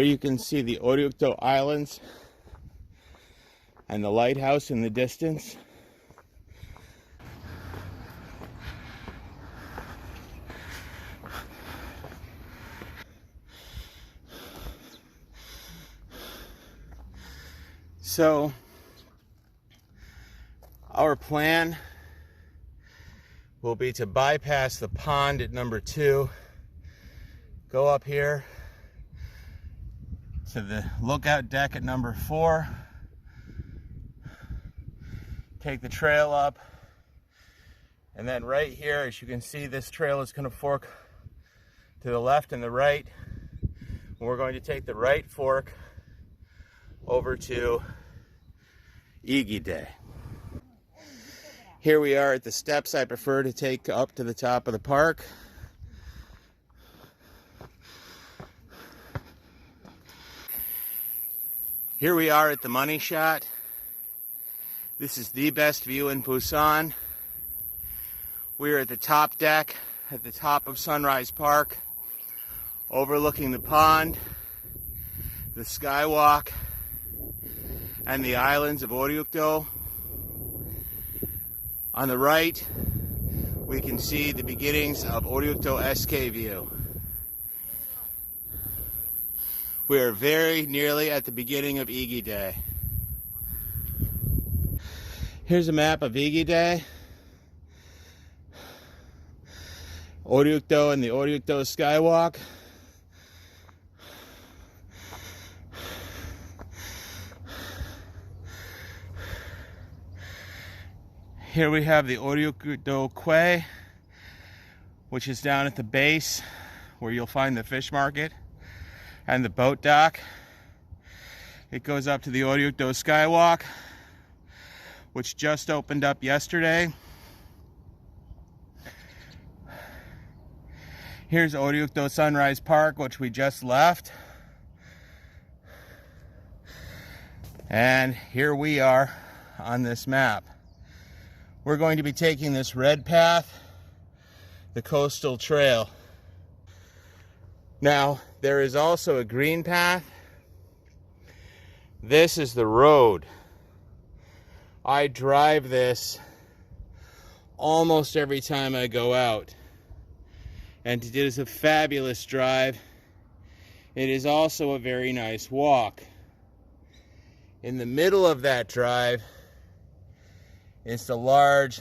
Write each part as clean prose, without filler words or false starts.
you can see the Oryukdo Islands and the lighthouse in the distance. So our plan will be to bypass the pond at number 2, go up here to the lookout deck at number 4, take the trail up, and then right here, as you can see, this trail is going to fork to the left and the right. We're going to take the right fork over to Igidae. Here we are at the steps I prefer to take up to the top of the park. Here we are at the money shot. This is the best view in Busan. We are at the top deck at the top of Sunrise Park, overlooking the pond, the skywalk, and the islands of Oryukdo. On the right, we can see the beginnings of Oryukdo SK view. We are very nearly at the beginning of Igidae. Here's a map of Igidae, Oryukdo and the Oryukdo skywalk. Here we have the Oryukdo Quay, which is down at the base where you'll find the fish market and the boat dock. It goes up to the Oryukdo skywalk, which just opened up yesterday. Here's Oryukdo Sunrise Park, which we just left. And here we are on this map. We're going to be taking this red path, the coastal trail. Now, there is also a green path. This is the road. I drive this almost every time I go out. And it is a fabulous drive. It is also a very nice walk. In the middle of that drive, it's the large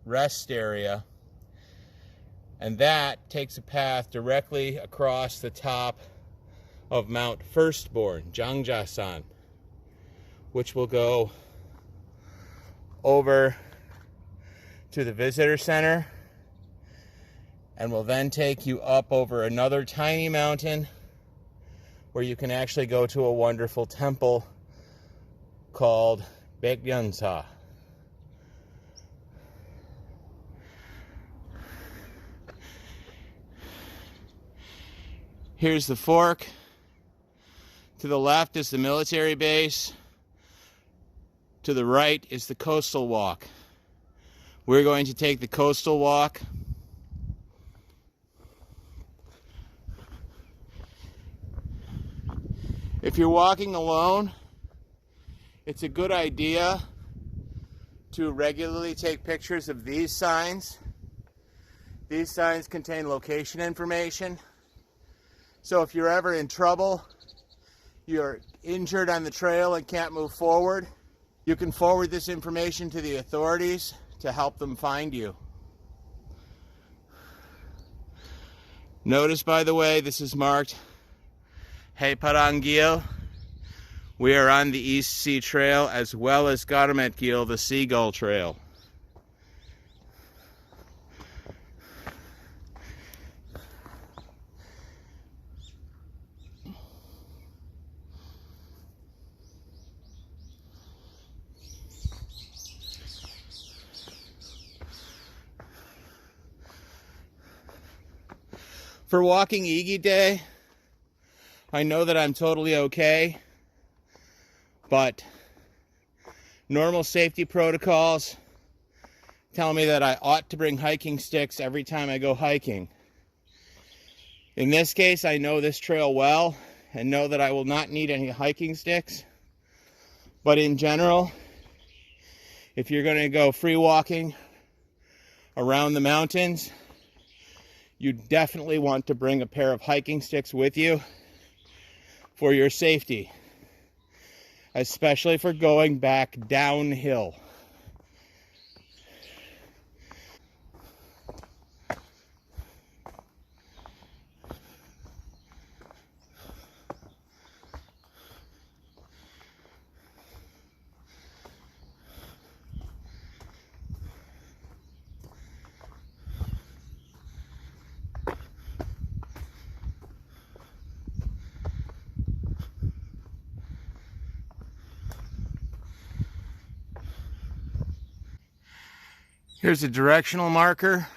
rest area, and that takes a path directly across the top of Mount Firstborn, Jangjasan, which will go over to the visitor center and will then take you up over another tiny mountain where you can actually go to a wonderful temple called Baekgyeonsa. Here's the fork. To the left is the military base. To the right is the coastal walk. We're going to take the coastal walk. If you're walking alone, it's a good idea to regularly take pictures of these signs. These signs contain location information. So if you're ever in trouble, you're injured on the trail and can't move forward, you can forward this information to the authorities to help them find you. Notice, by the way, this is marked Haeparangil. We are on the East Sea Trail as well as Garmetgil, the Seagull Trail. For walking Igidae, I know that I'm totally okay, but normal safety protocols tell me that I ought to bring hiking sticks every time I go hiking. In this case, I know this trail well, and know that I will not need any hiking sticks. But in general, if you're going to go free walking around the mountains, you definitely want to bring a pair of hiking sticks with you for your safety, especially for going back downhill. Here's a directional marker.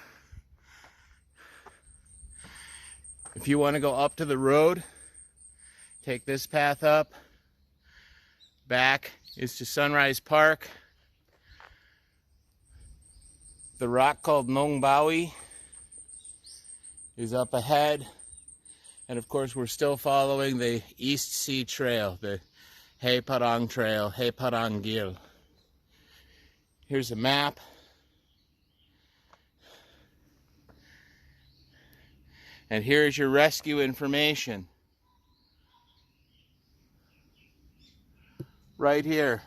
If you want to go up to the road, take this path up. Back is to Sunrise Park. The rock called Nongbawi is up ahead. And of course, we're still following the East Sea Trail, the Haeparang Trail, Haeparang Gil. Here's a map. And here's your rescue information. Right here.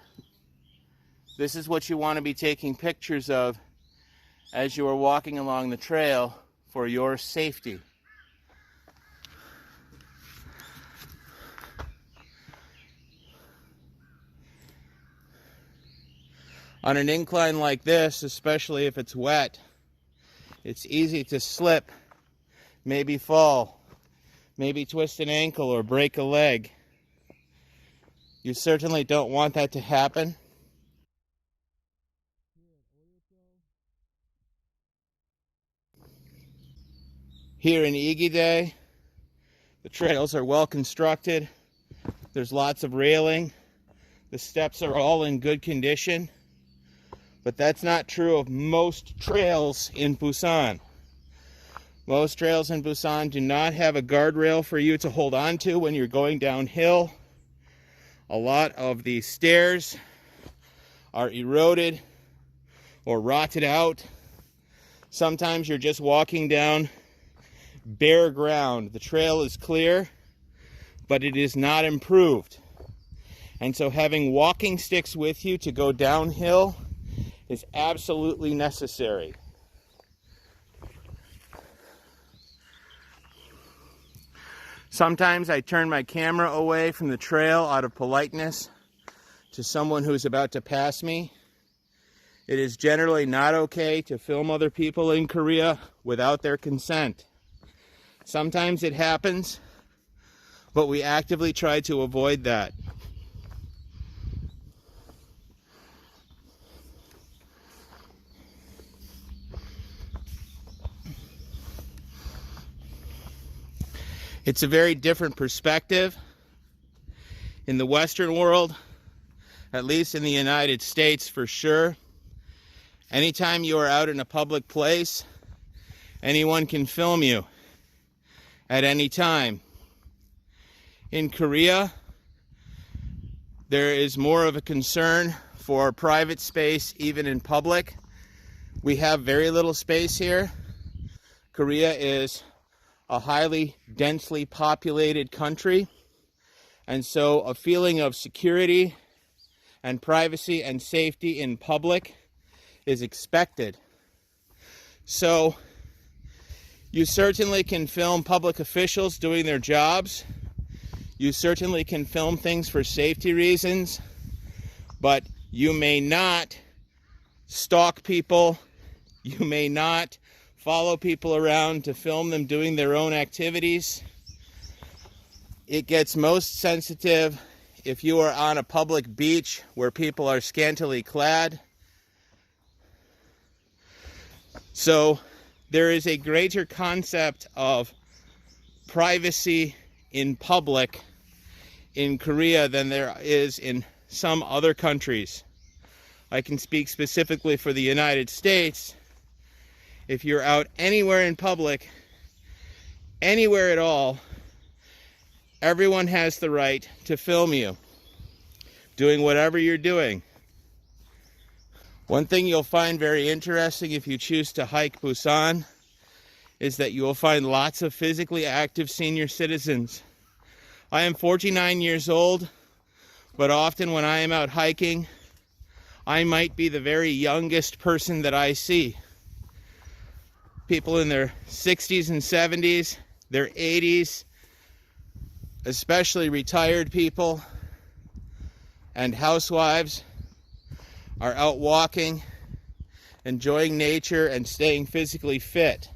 This is what you want to be taking pictures of as you are walking along the trail for your safety. On an incline like this, especially if it's wet, it's easy to slip, maybe fall, maybe twist an ankle or break a leg. You certainly don't want that to happen. Here in Igidae, the trails are well constructed. There's lots of railing. The steps are all in good condition. But that's not true of most trails in Busan. Most trails in Busan do not have a guardrail for you to hold on to when you're going downhill. A lot of the stairs are eroded or rotted out. Sometimes you're just walking down bare ground. The trail is clear, but it is not improved. And so having walking sticks with you to go downhill is absolutely necessary. Sometimes I turn my camera away from the trail out of politeness to someone who's about to pass me. It is generally not okay to film other people in Korea without their consent. Sometimes it happens, but we actively try to avoid that. It's a very different perspective. In the Western world, at least in the United States for sure, anytime you are out in a public place, anyone can film you at any time. In Korea, there is more of a concern for private space even in public. We have very little space here. Korea is a highly densely populated country, and so a feeling of security and privacy and safety in public is expected. So you certainly can film public officials doing their jobs. You certainly can film things for safety reasons, but you may not stalk people. You may not follow people around to film them doing their own activities. It gets most sensitive if you are on a public beach where people are scantily clad. So there is a greater concept of privacy in public in Korea than there is in some other countries. I can speak specifically for the United States. If you're out anywhere in public, anywhere at all, Everyone has the right to film you doing whatever you're doing. One thing you'll find very interesting if you choose to hike Busan is that you will find lots of physically active senior citizens. I am 49 years old, but often when I am out hiking, I might be the very youngest person that I see. People in their 60s and 70s, their 80s, especially retired people and housewives are out walking, enjoying nature, and staying physically fit.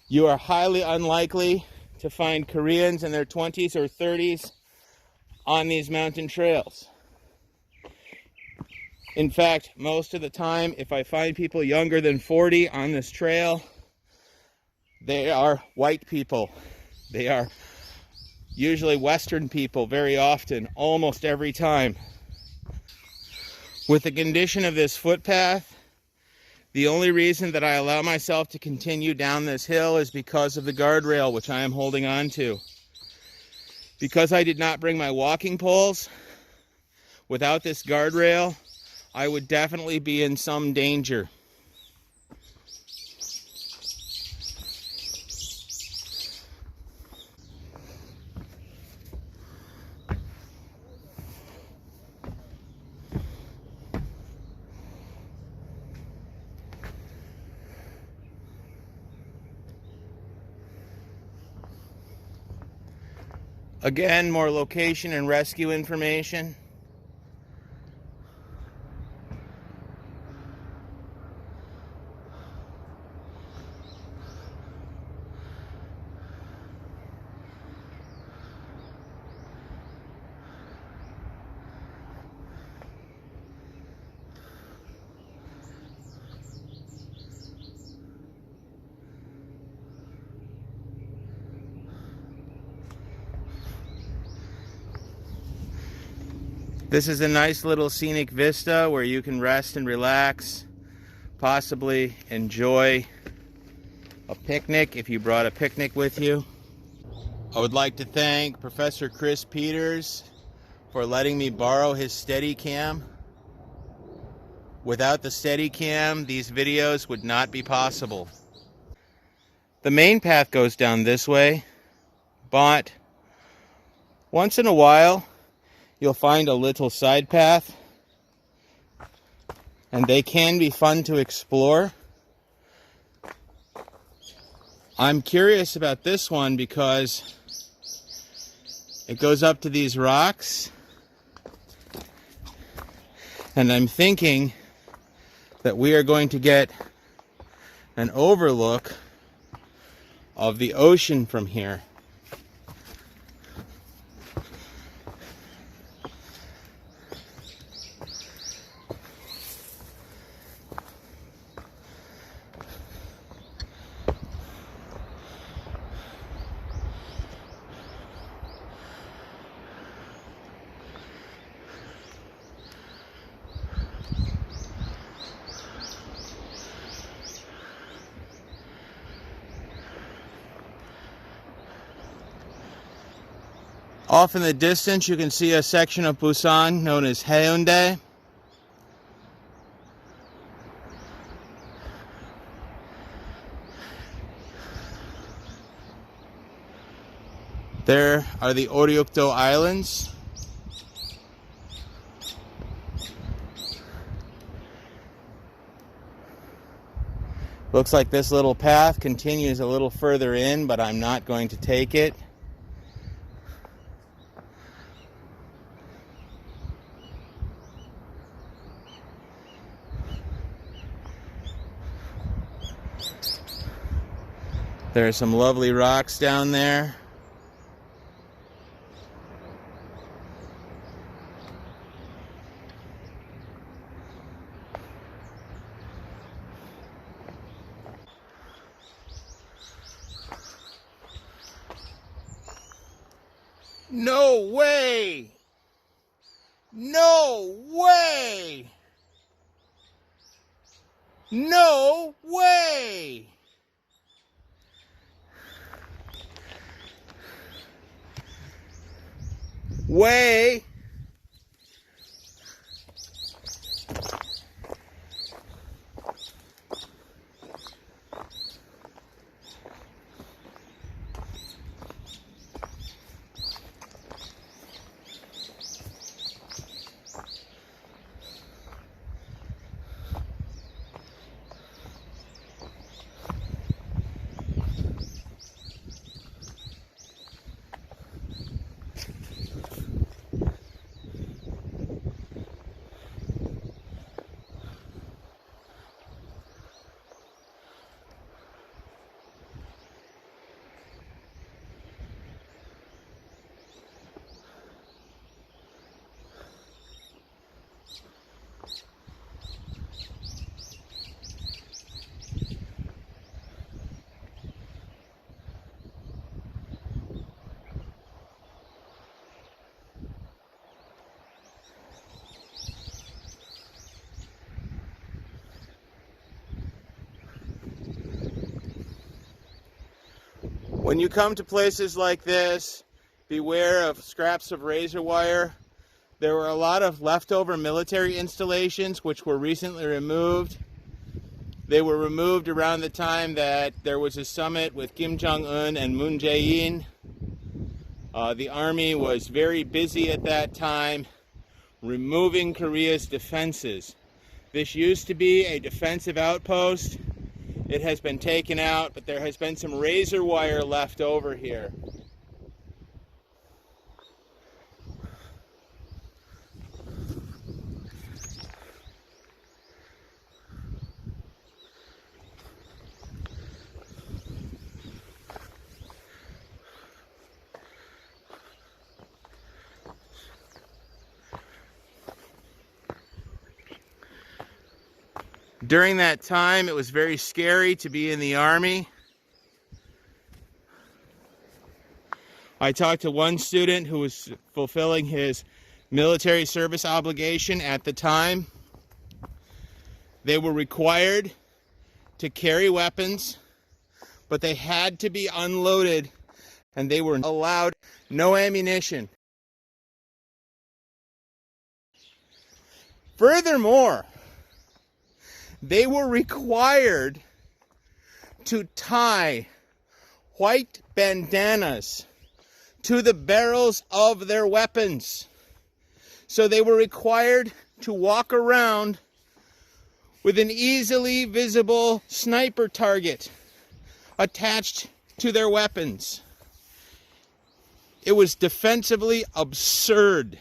You are highly unlikely to find Koreans in their 20s or 30s on these mountain trails. In fact, most of the time, if I find people younger than 40 on this trail, they are white people. They are usually Western people very often, almost every time. With the condition of this footpath, the only reason that I allow myself to continue down this hill is because of the guardrail, which I am holding on to. Because I did not bring my walking poles, without this guardrail, I would definitely be in some danger. Again, more location and rescue information. This is a nice little scenic vista where you can rest and relax, possibly enjoy a picnic if you brought a picnic with you. I would like to thank Professor Chris Peters for letting me borrow his Steadicam. Without the Steadicam, these videos would not be possible. The main path goes down this way, but once in a while, you'll find a little side path, and they can be fun to explore. I'm curious about this one because it goes up to these rocks, and I'm thinking that we are going to get an overlook of the ocean from here. Off in the distance, you can see a section of Busan known as Haeundae. There are the Oryukdo Islands. Looks like this little path continues a little further in, but I'm not going to take it. There are some lovely rocks down there. No way! No way! No way! Way! When you come to places like this, beware of scraps of razor wire. There were a lot of leftover military installations which were recently removed. They were removed around the time that there was a summit with Kim Jong-un and Moon Jae-in. The army was very busy at that time removing Korea's defenses. This used to be a defensive outpost. It has been taken out, but there has been some razor wire left over here. During that time, it was very scary to be in the army. I talked to one student who was fulfilling his military service obligation at the time. They were required to carry weapons, but they had to be unloaded, and they were allowed no ammunition. Furthermore, they were required to tie white bandanas to the barrels of their weapons. So they were required to walk around with an easily visible sniper target attached to their weapons. It was defensively absurd.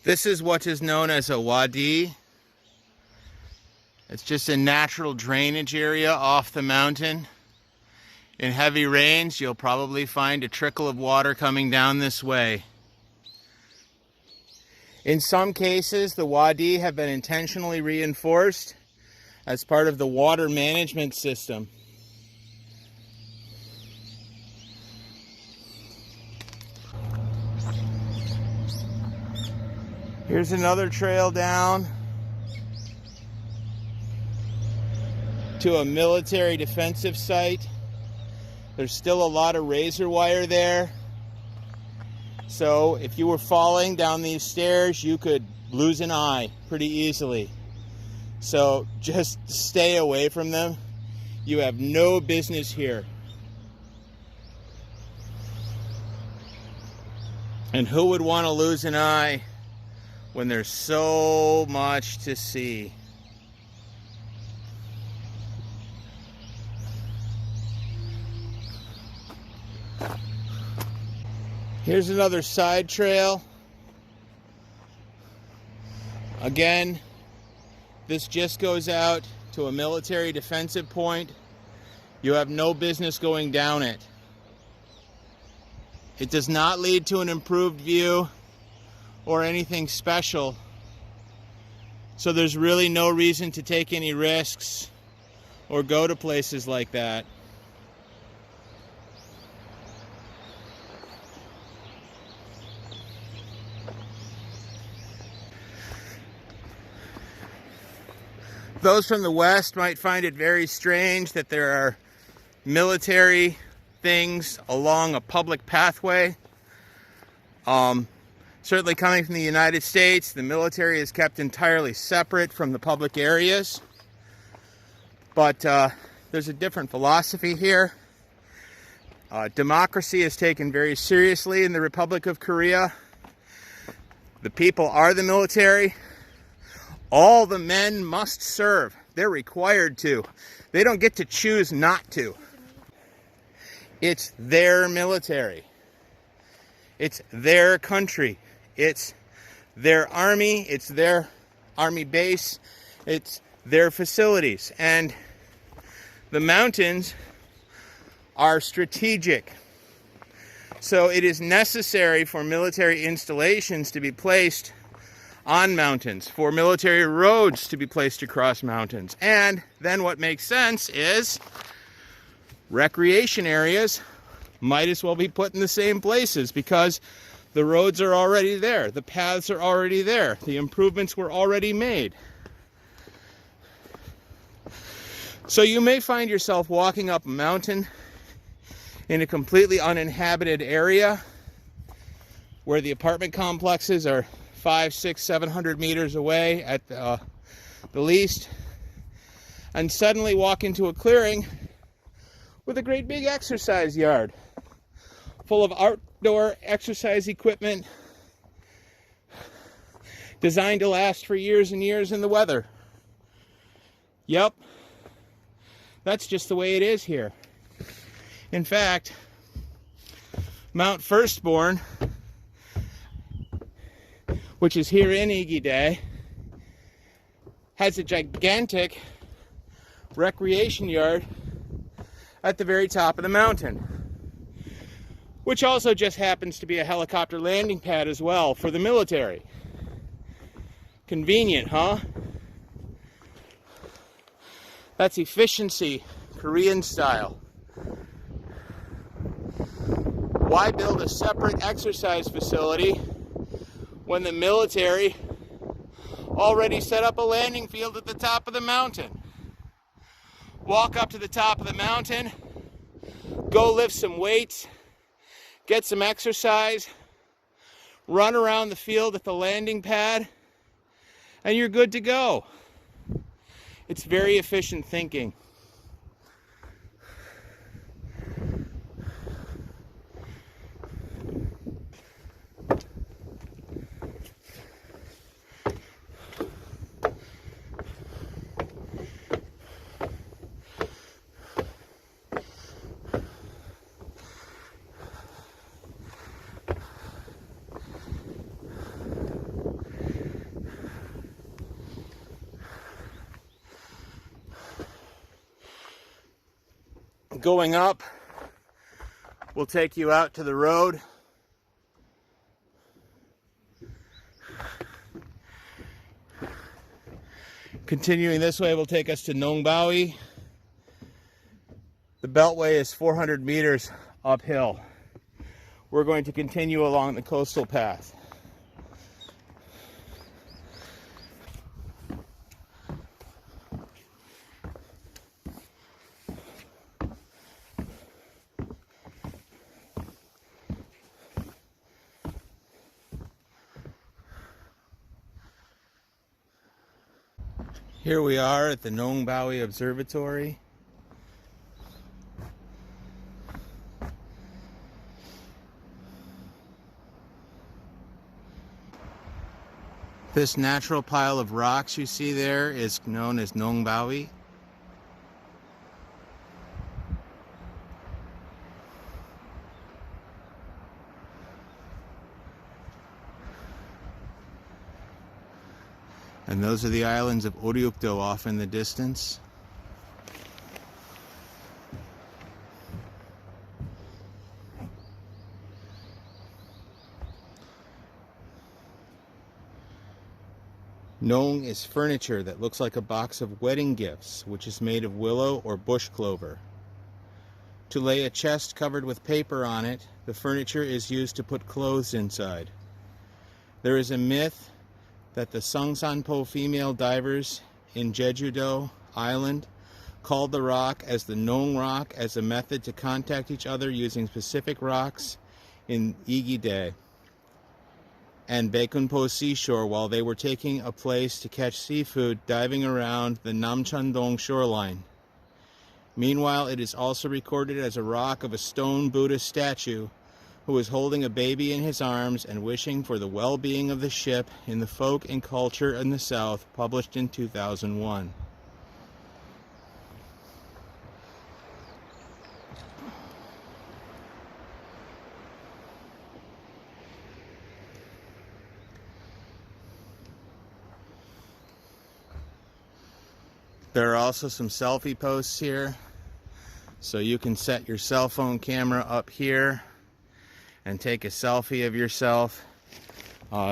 This is what is known as a wadi. It's just a natural drainage area off the mountain. In heavy rains, you'll probably find a trickle of water coming down this way. In some cases, the wadi have been intentionally reinforced as part of the water management system. Here's another trail down to a military defensive site. There's still a lot of razor wire there. So if you were falling down these stairs, you could lose an eye pretty easily. So just stay away from them. You have no business here. And who would want to lose an eye when there's so much to see? Here's another side trail. Again, this just goes out to a military defensive point, you have no business going down it. It does not lead to an improved view or anything special. So there's really no reason to take any risks or go to places like that. Those from the West might find it very strange that there are military things along a public pathway. Certainly coming from the United States, the military is kept entirely separate from the public areas. But there's a different philosophy here. Democracy is taken very seriously in the Republic of Korea. The people are the military. All the men must serve. They're required to. They don't get to choose not to. It's their military. It's their country. It's their army. It's their army base. It's their facilities. And the mountains are strategic. So it is necessary for military installations to be placed on mountains, for military roads to be placed across mountains. And then what makes sense is recreation areas might as well be put in the same places because the roads are already there, the paths are already there, the improvements were already made. So you may find yourself walking up a mountain in a completely uninhabited area where the apartment complexes are 500, 600, 700 meters away at the least, and suddenly walk into a clearing with a great big exercise yard full of outdoor exercise equipment designed to last for years and years in the weather. Yep, that's just the way it is here. In fact, Mount Firstborn, which is here in Igidae, has a gigantic recreation yard at the very top of the mountain, which also just happens to be a helicopter landing pad as well for the military. Convenient, huh? That's efficiency, Korean style. Why build a separate exercise facility when the military already set up a landing field at the top of the mountain? Walk up to the top of the mountain, go lift some weights, get some exercise, run around the field at the landing pad, and you're good to go. It's very efficient thinking. Going up, we'll take you out to the road. Continuing this way will take us to Nongbawi. The beltway is 400 meters uphill. We're going to continue along the coastal path. Here we are at the Nongbawi Observatory. This natural pile of rocks you see there is known as Nongbawi. And those are the islands of Oryukdo off in the distance. Nong is furniture that looks like a box of wedding gifts, which is made of willow or bush clover. To lay a chest covered with paper on it, the furniture is used to put clothes inside. There is a myth that the Songsanpo female divers in Jeju-do Island called the rock as the Nong Rock as a method to contact each other using specific rocks in Igidae and Baekunpo seashore while they were taking a place to catch seafood diving around the Namcheondong shoreline. Meanwhile, it is also recorded as a rock of a stone Buddhist statue who is holding a baby in his arms and wishing for the well-being of the ship in the Folk and Culture in the South, published in 2001. There are also some selfie posts here, so you can set your cell phone camera up here and take a selfie of yourself.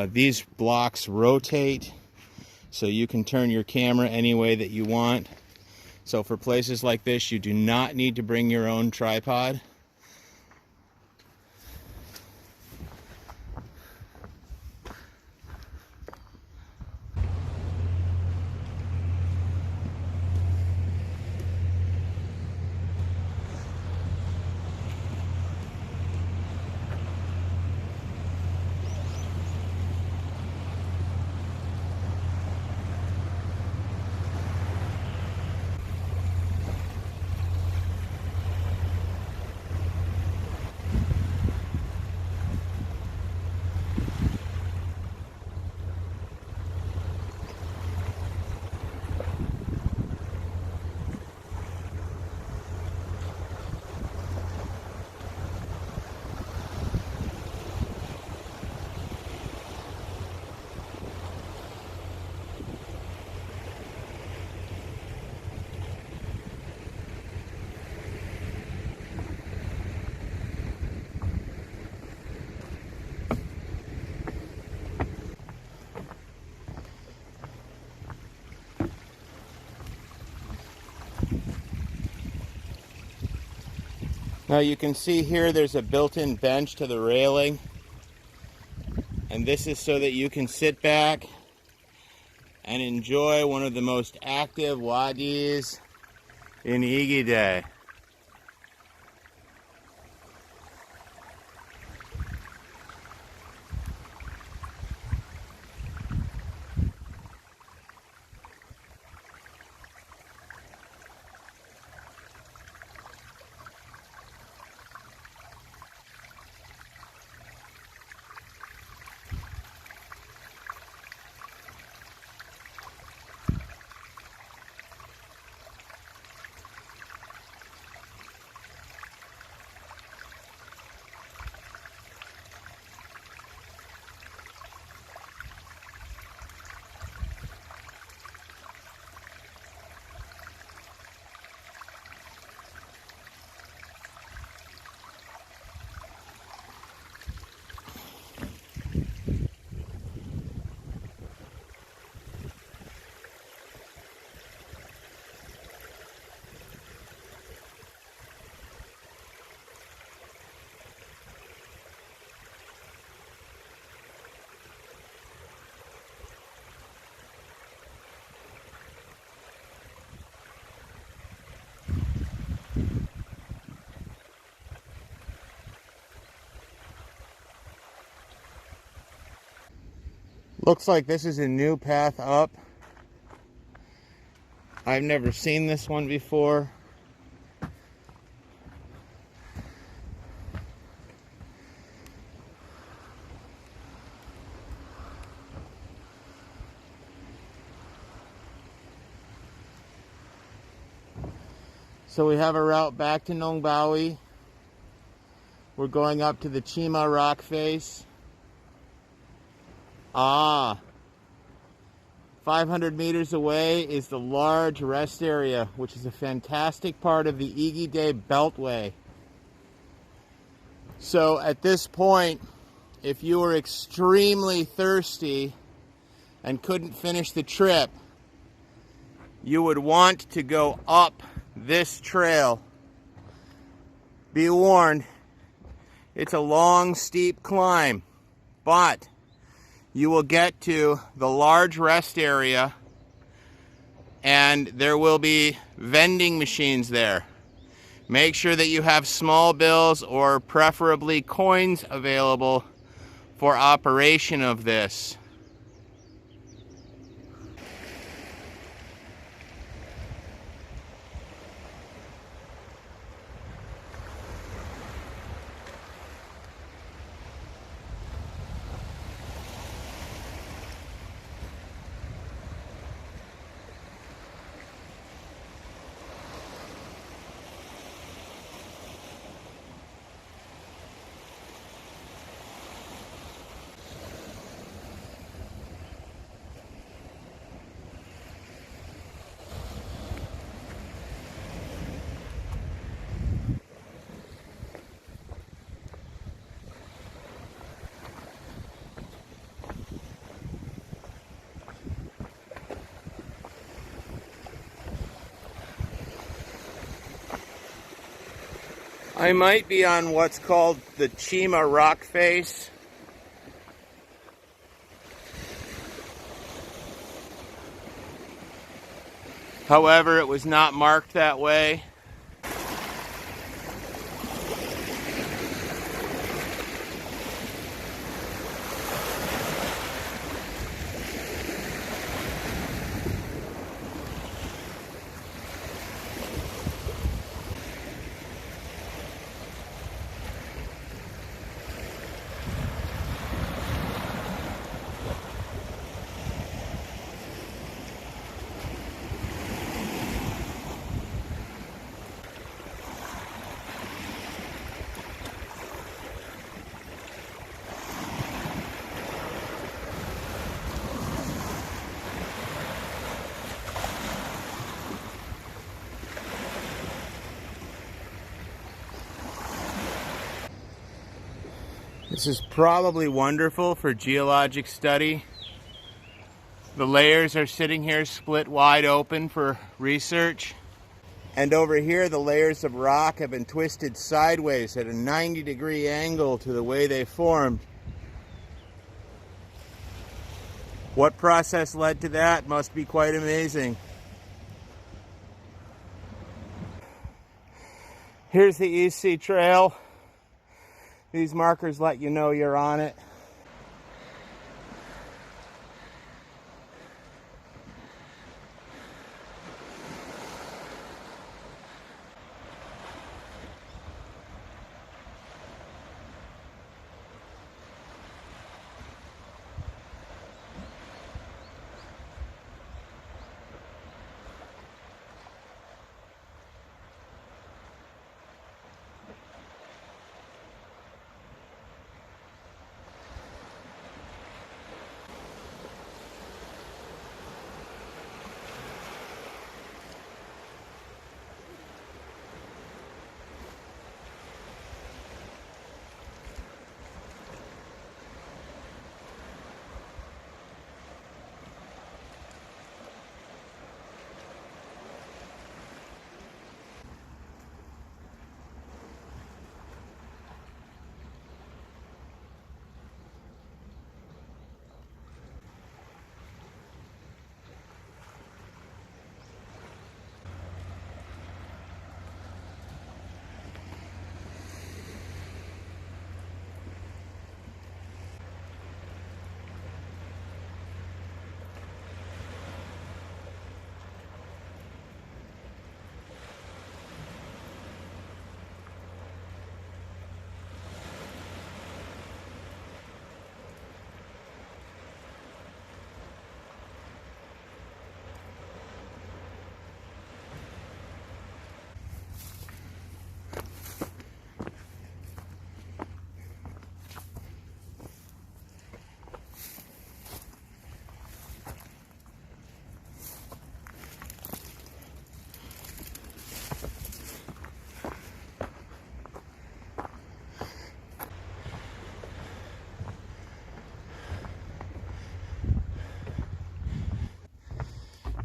These blocks rotate, so you can turn your camera any way that you want. So for places like this, you do not need to bring your own tripod. Now you can see here there's a built-in bench to the railing, and this is so that you can sit back and enjoy one of the most active wadis in Igidae. Looks like this is a new path up. I've never seen this one before. So we have a route back to Nongbawi. We're going up to the Chima rock face. 500 meters away is the large rest area, which is a fantastic part of the Igidae Beltway. So at this point, if you are extremely thirsty, and couldn't finish the trip, you would want to go up this trail. Be warned, it's a long, steep climb, but you will get to the large rest area and there will be vending machines there. Make sure that you have small bills or preferably coins available for operation of this. I might be on what's called the Chima rock face. However, it was not marked that way. This is probably wonderful for geologic study. The layers are sitting here split wide open for research. And over here, the layers of rock have been twisted sideways at a 90-degree angle to the way they formed. What process led to that must be quite amazing. Here's the East Sea Trail. These markers let you know you're on it.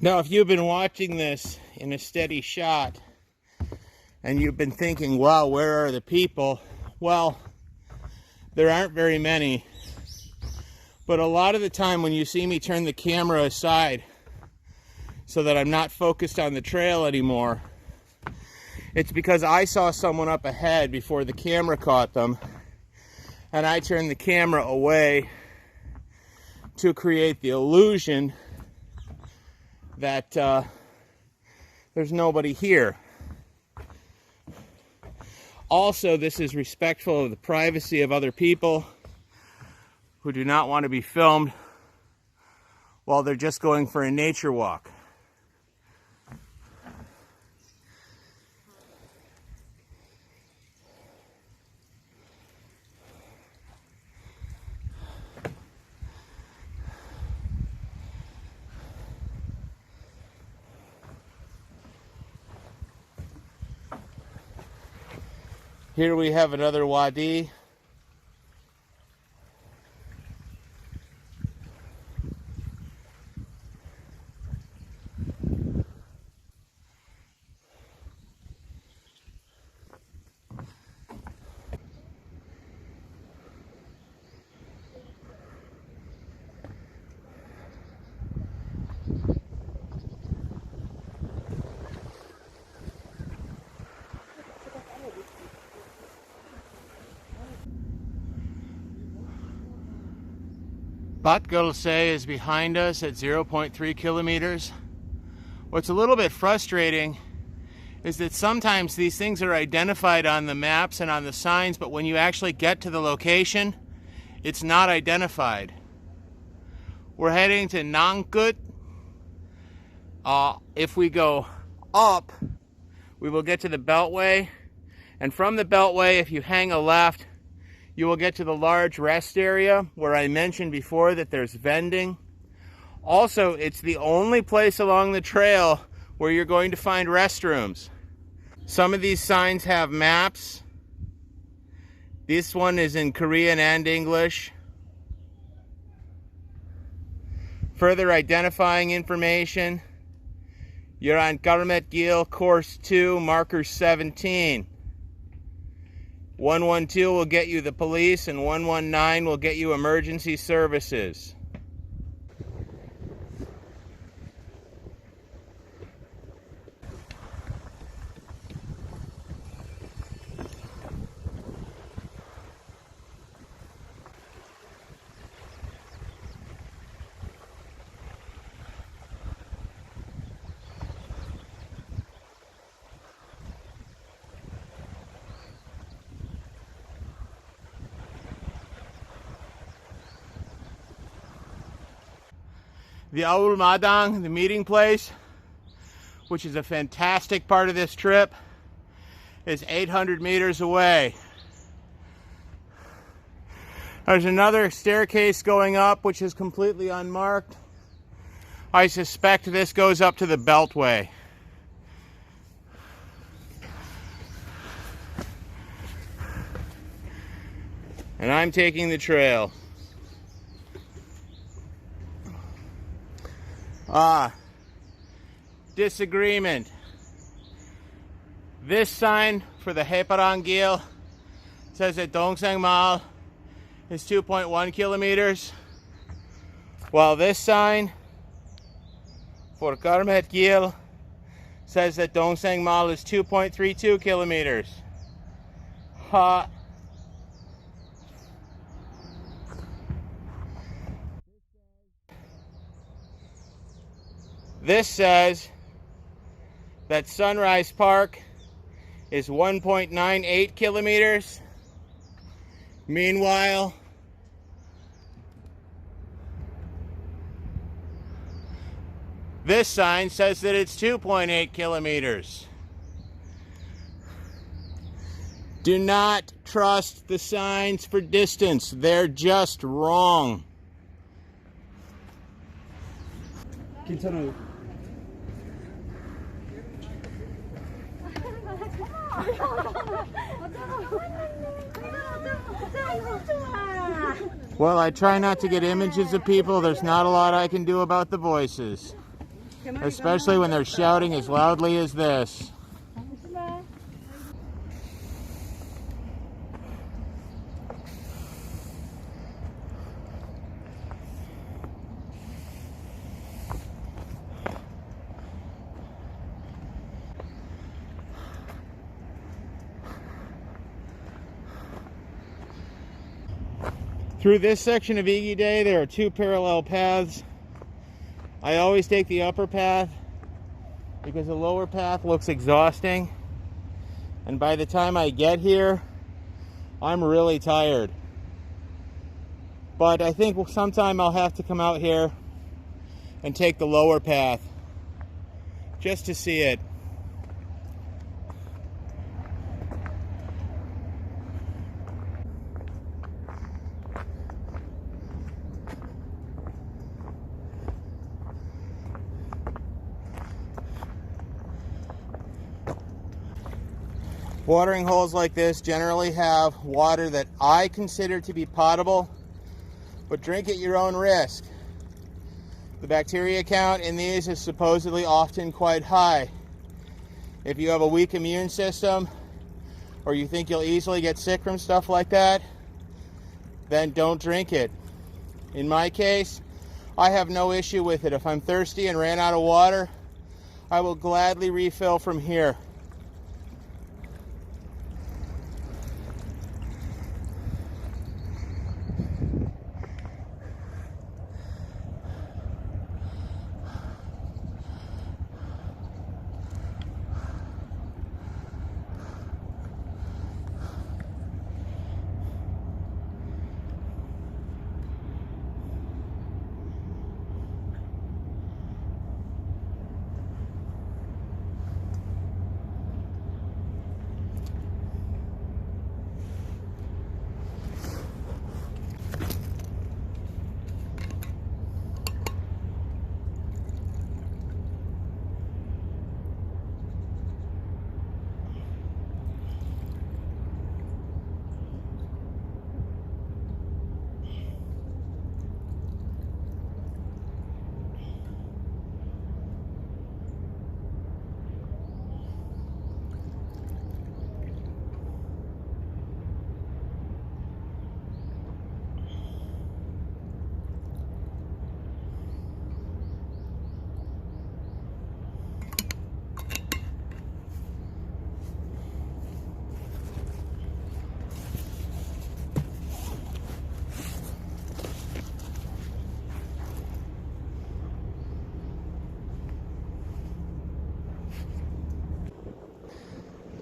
Now, if you've been watching this in a steady shot and you've been thinking, wow, where are the people? Well, there aren't very many. But a lot of the time when you see me turn the camera aside so that I'm not focused on the trail anymore, it's because I saw someone up ahead before the camera caught them, and I turned the camera away to create the illusion that there's nobody here. Also, this is respectful of the privacy of other people who do not want to be filmed while they're just going for a nature walk. Here we have another wadi. Batgölse is behind us at 0.3 kilometers. What's a little bit frustrating is that sometimes these things are identified on the maps and on the signs, but when you actually get to the location, it's not identified. We're heading to Nangkut. If we go up, we will get to the Beltway, and from the Beltway, if you hang a left, you will get to the large rest area where I mentioned before that there's vending. Also, it's the only place along the trail where you're going to find restrooms. Some of these signs have maps. This one is in Korean and English. Further identifying information. You're on Garmet Gil, course 2, marker 17. 112 will get you the police, and 119 will get you emergency services. The Aul Madang, the meeting place, which is a fantastic part of this trip, is 800 meters away. There's another staircase going up, which is completely unmarked. I suspect this goes up to the Beltway. And I'm taking the trail. Disagreement. This sign for the Haeparangil says that Dongsang Mall is 2.1 kilometers, while this sign for Garmet Gil says that Dongsang Mall is 2.32 kilometers. This says that Sunrise Park is 1.98 kilometers. Meanwhile, this sign says that it's 2.8 kilometers. Do not trust the signs for distance. They're just wrong. 괜찮아요. Well, I try not to get images of people. There's not a lot I can do about the voices. especially when they're shouting as loudly as this. Through this section of Igidae, there are two parallel paths. I always take the upper path because the lower path looks exhausting. And by the time I get here, I'm really tired. But I think sometime I'll have to come out here and take the lower path just to see it. Watering holes like this generally have water that I consider to be potable, but drink at your own risk. The bacteria count in these is supposedly often quite high. If you have a weak immune system, or you think you'll easily get sick from stuff like that, then don't drink it. In my case, I have no issue with it. If I'm thirsty and ran out of water, I will gladly refill from here.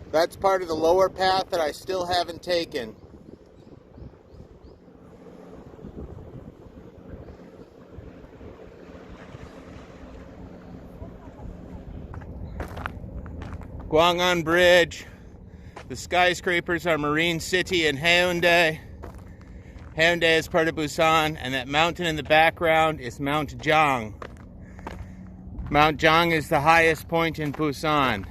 That's part of the lower path that I still haven't taken. Gwangan Bridge. The skyscrapers are Marine City and Hyundai. Hyundai is part of Busan, and that mountain in the background is Mount Jang. Mount Jang is the highest point in Busan.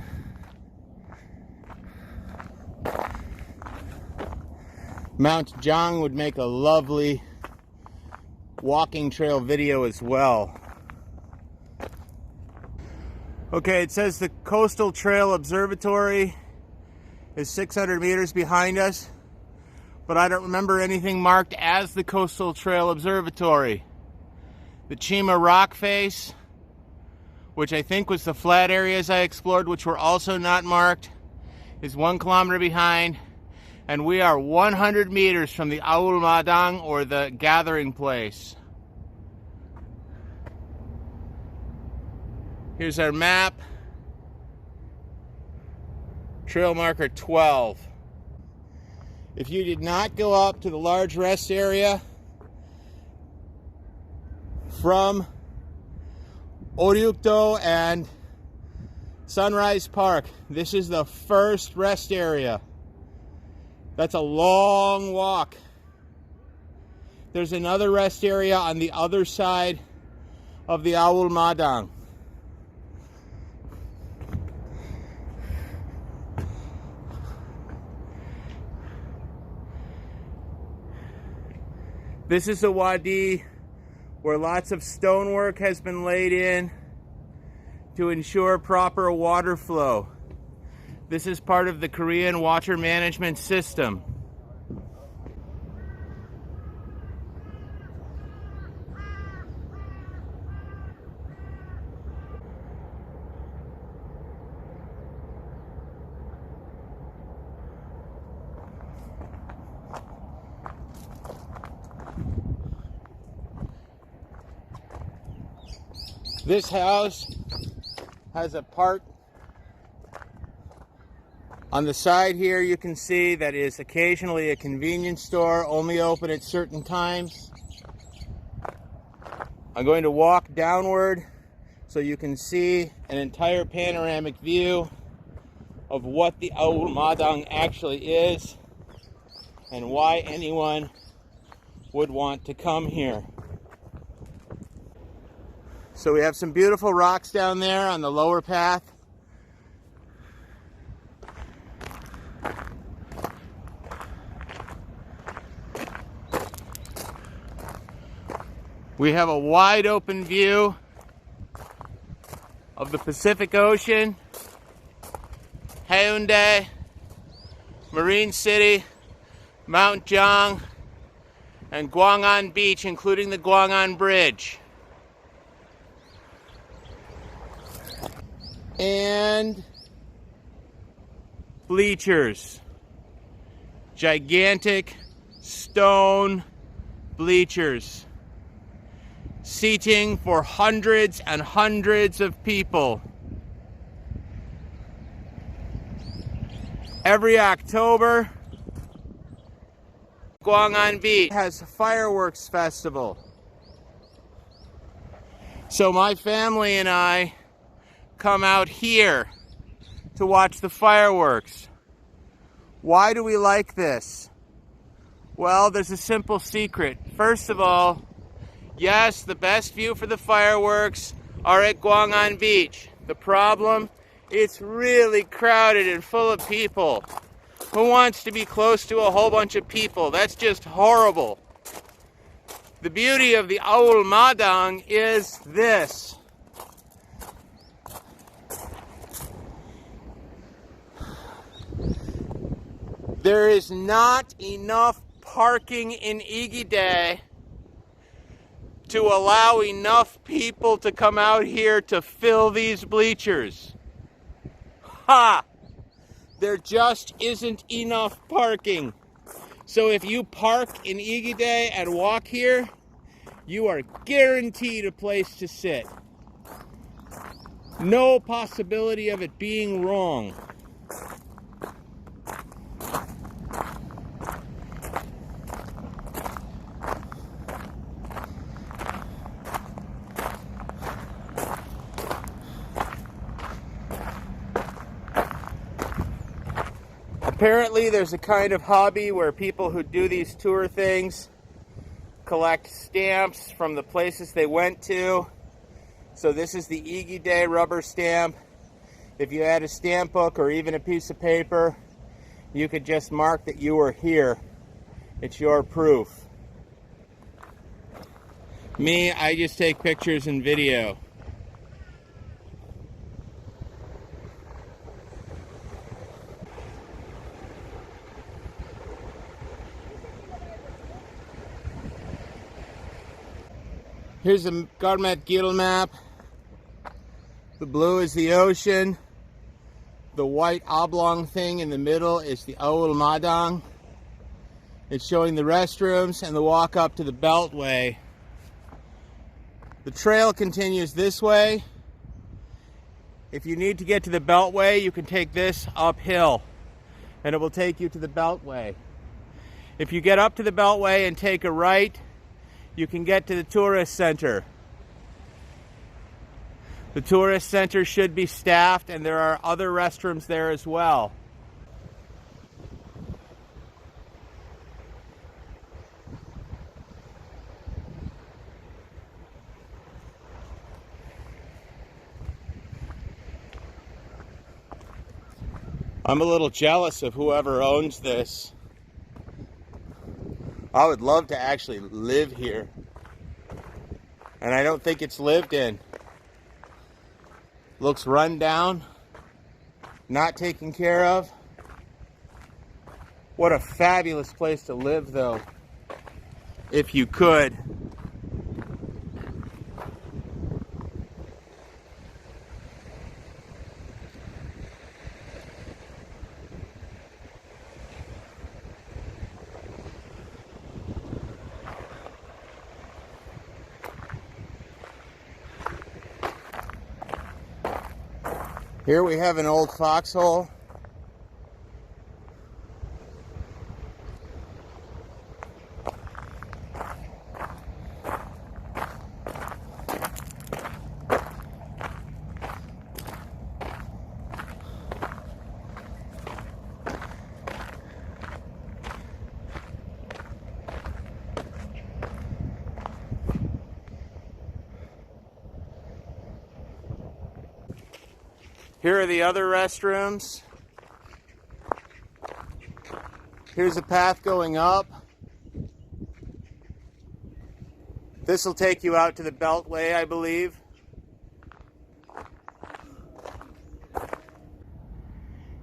Mount Jang would make a lovely walking trail video as well. Okay, it says the Coastal Trail Observatory is 600 meters behind us, but I don't remember anything marked as the Coastal Trail Observatory. The Chima Rock Face, which I think was the flat areas I explored, which were also not marked, is 1 kilometer behind. And we are 100 meters from the Aul Madang, or the gathering place. Here's our map. Trail marker 12. If you did not go up to the large rest area from Oryukdo and Sunrise Park, this is the first rest area. That's a long walk. There's another rest area on the other side of the Aul Madang. This is a wadi where lots of stonework has been laid in to ensure proper water flow. This is part of the Korean water management system. This house has a part on the side here. You can see that is occasionally a convenience store, only open at certain times. I'm going to walk downward so you can see an entire panoramic view of what the Aul Madang actually is and why anyone would want to come here. So we have some beautiful rocks down there on the lower path. We have a wide open view of the Pacific Ocean, Haeundae, Marine City, Mount Jeong, and Gwangan Beach, including the Gwangan Bridge. And bleachers, gigantic stone bleachers, seating for hundreds and hundreds of people. Every October, Gwangan Beach has a fireworks festival. So my family and I come out here to watch the fireworks. Why do we like this? Well, there's a simple secret. First of all, yes, the best view for the fireworks are at Gwangan Beach. The problem, it's really crowded and full of people. Who wants to be close to a whole bunch of people? That's just horrible. The beauty of the Aul Madang is this. There is not enough parking in Igidae to allow enough people to come out here to fill these bleachers. Ha! There just isn't enough parking. So if you park in Igidae and walk here, you are guaranteed a place to sit. No possibility of it being wrong. Apparently there's a kind of hobby where people who do these tour things collect stamps from the places they went to. So this is the Igidae rubber stamp. If you had a stamp book or even a piece of paper, you could just mark that you were here. It's your proof. Me, I just take pictures and video. Here's a Garmat Gil map. The blue is the ocean. The white oblong thing in the middle is the Aul Madang. It's showing the restrooms and the walk up to the Beltway. The trail continues this way. If you need to get to the Beltway, you can take this uphill and it will take you to the Beltway. If you get up to the Beltway and take a right, you can get to the tourist center. The tourist center should be staffed and there are other restrooms there as well. I'm a little jealous of whoever owns this. I would love to actually live here. And I don't think it's lived in. Looks run down, not taken care of. What a fabulous place to live, though, if you could. Here we have an old foxhole. Here are the other restrooms. Here's a path going up. This will take you out to the Beltway, I believe.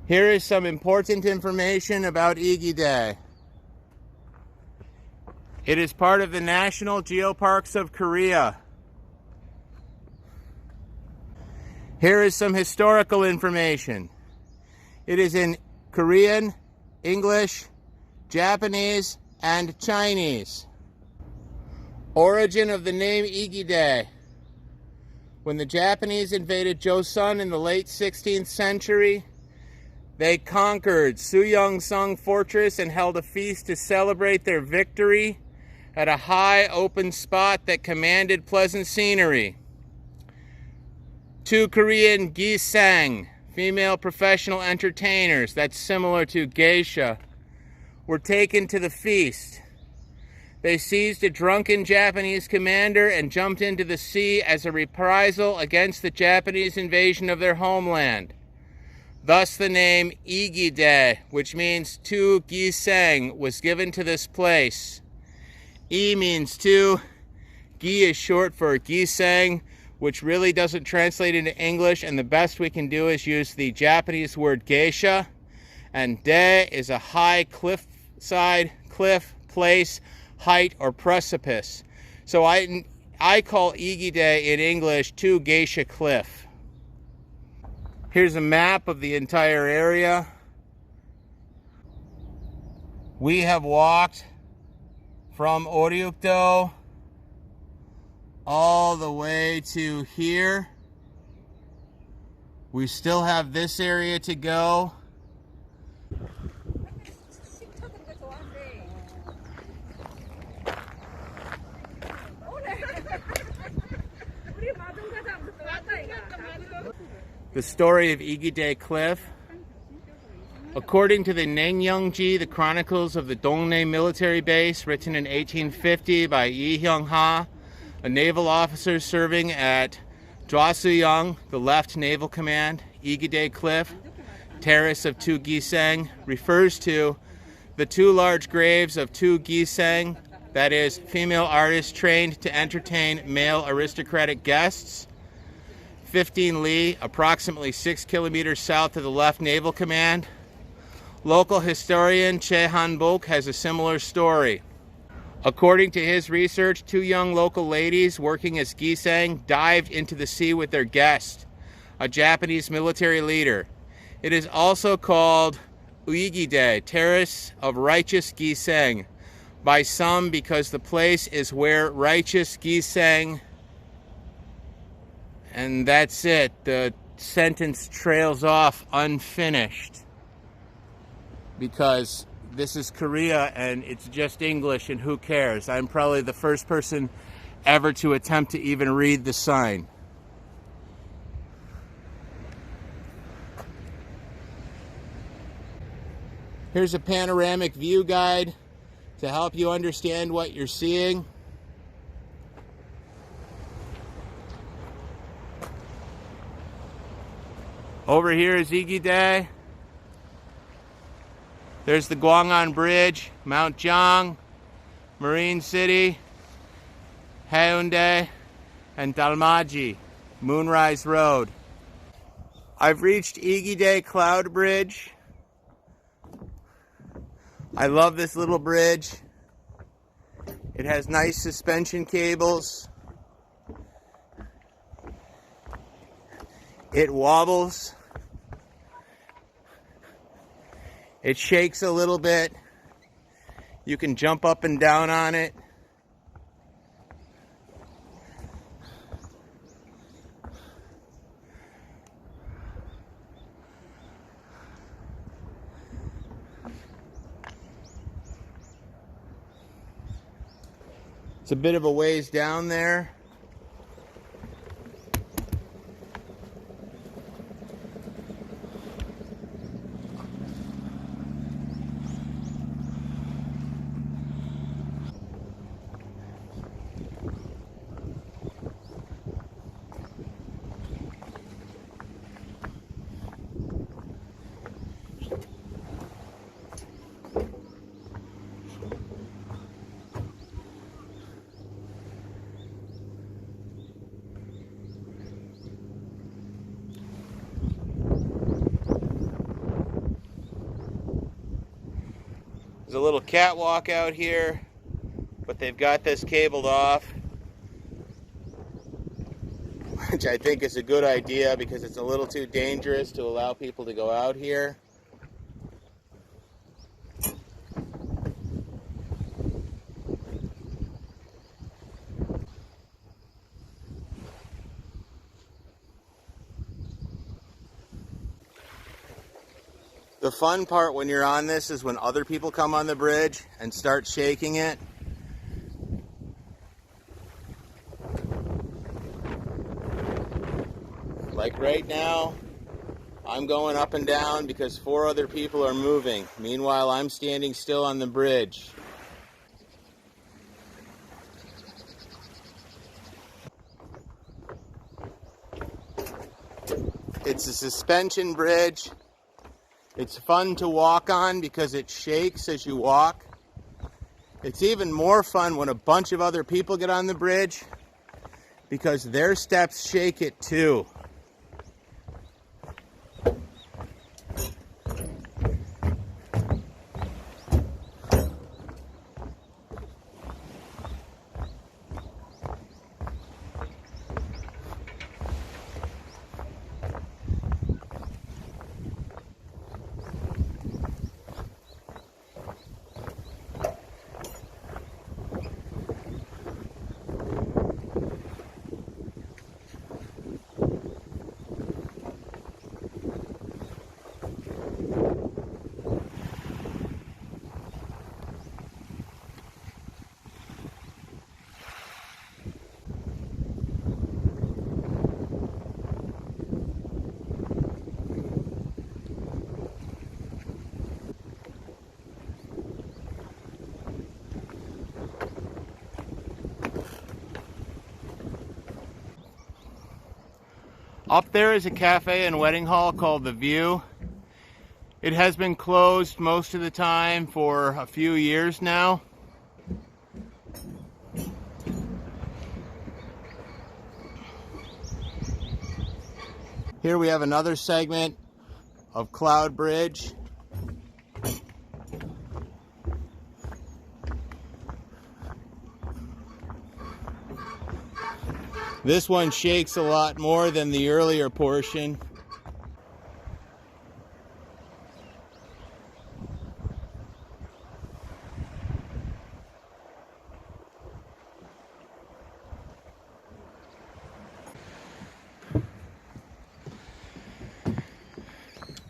Here is some important information about Igidae. It is part of the National Geoparks of Korea. Here is some historical information. It is in Korean, English, Japanese, and Chinese. Origin of the name Igidae. When the Japanese invaded Joseon in the late 16th century, they conquered Suyong-sung Fortress and held a feast to celebrate their victory at a high open spot that commanded pleasant scenery. 2 Korean gisang, female professional entertainers, that's similar to geisha, were taken to the feast. They seized a drunken Japanese commander and jumped into the sea as a reprisal against the Japanese invasion of their homeland. Thus the name Igidae, which means 2 gisang, was given to this place. I means 2, gi is short for gisang, which really doesn't translate into English, and the best we can do is use the Japanese word geisha. And de is a high cliffside, cliff, place, height, or precipice. So I call Igidae in English 2 geisha cliff. Here's a map of the entire area. We have walked from Oryukdo all the way to here. We still have this area to go. The story of Igidae Cliff. According to the Naengyeongji, the Chronicles of the Dongnae Military Base, written in 1850 by Yi Hyung-ha, a naval officer serving at Jwasuyong, the left naval command, Igidae Cliff, terrace of 2 gisang, refers to the 2 large graves of 2 gisang, that is, female artists trained to entertain male aristocratic guests. 15 li, approximately 6 kilometers south of the left naval command. Local historian Che Han-bok has a similar story. According to his research, 2 young local ladies working as gisang dived into the sea with their guest, a Japanese military leader. It is also called Igidae, Terrace of Righteous Gisang, by some because the place is where righteous gisang. And that's it. The sentence trails off unfinished because this is Korea and it's just English, and who cares? I'm probably the first person ever to attempt to even read the sign. Here's a panoramic view guide to help you understand what you're seeing. Over here is Igidae. There's the Gwangan Bridge, Mount Jang, Marine City, Haeundae, and Dalmaji, Moonrise Road. I've reached Igidae Cloud Bridge. I love this little bridge. It has nice suspension cables. It wobbles. It shakes a little bit. You can jump up and down on it. It's a bit of a ways down there. There's a little catwalk out here, but they've got this cabled off, which I think is a good idea because it's a little too dangerous to allow people to go out here. The fun part when you're on this is when other people come on the bridge and start shaking it. Like right now, I'm going up and down because 4 other people are moving. Meanwhile, I'm standing still on the bridge. It's a suspension bridge. It's fun to walk on because it shakes as you walk. It's even more fun when a bunch of other people get on the bridge because their steps shake it too. Up there is a cafe and wedding hall called The View. It has been closed most of the time for a few years now. Here we have another segment of Cloud Bridge. This one shakes a lot more than the earlier portion.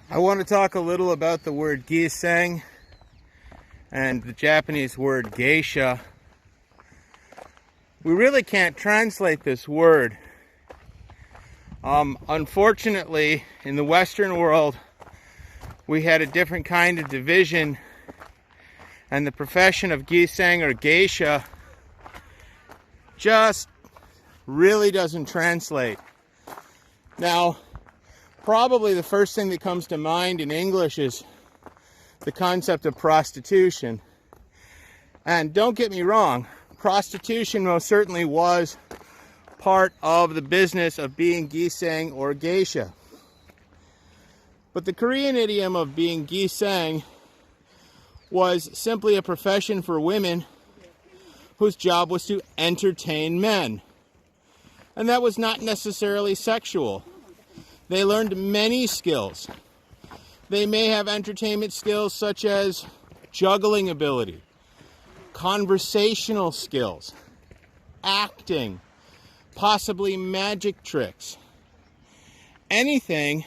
I want to talk a little about the word giseng and the Japanese word geisha. We really can't translate this word. Unfortunately, in the Western world, we had a different kind of division, and the profession of giseng or geisha just really doesn't translate. Now, probably the first thing that comes to mind in English is the concept of prostitution. And don't get me wrong, prostitution most certainly was part of the business of being giseng or geisha. But the Korean idiom of being gisang was simply a profession for women whose job was to entertain men. And that was not necessarily sexual. They learned many skills. They may have entertainment skills such as juggling ability, conversational skills, acting, possibly magic tricks. Anything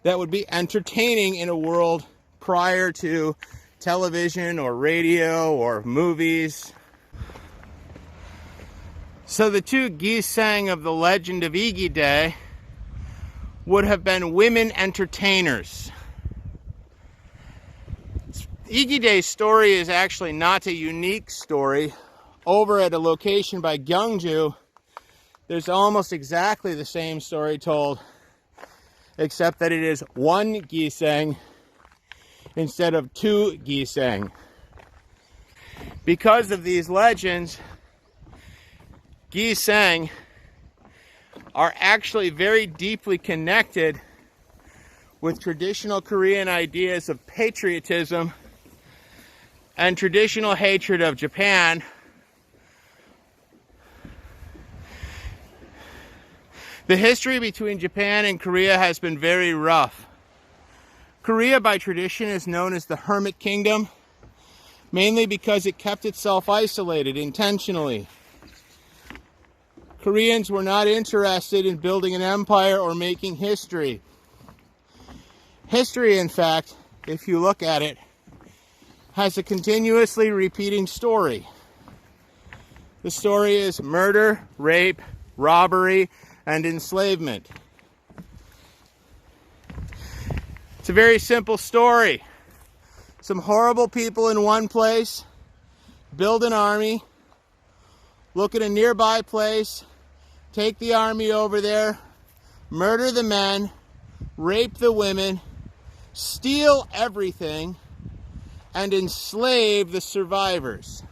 that would be entertaining in a world prior to television or radio or movies. So the two gisang of the legend of Igidae would have been women entertainers. Igidae's story is actually not a unique story. Over at a location by Gyeongju, there's almost exactly the same story told, except that it is one gisang instead of two gisang. Because of these legends, gisang are actually very deeply connected with traditional Korean ideas of patriotism and traditional hatred of Japan. The history between Japan and Korea has been very rough. Korea by tradition is known as the Hermit Kingdom, mainly because it kept itself isolated intentionally. Koreans were not interested in building an empire or making history. History, in fact, if you look at it, has a continuously repeating story. The story is murder, rape, robbery, and enslavement. It's a very simple story. Some horrible people in one place build an army, look at a nearby place, take the army over there, murder the men, rape the women, steal everything, and enslave the survivors.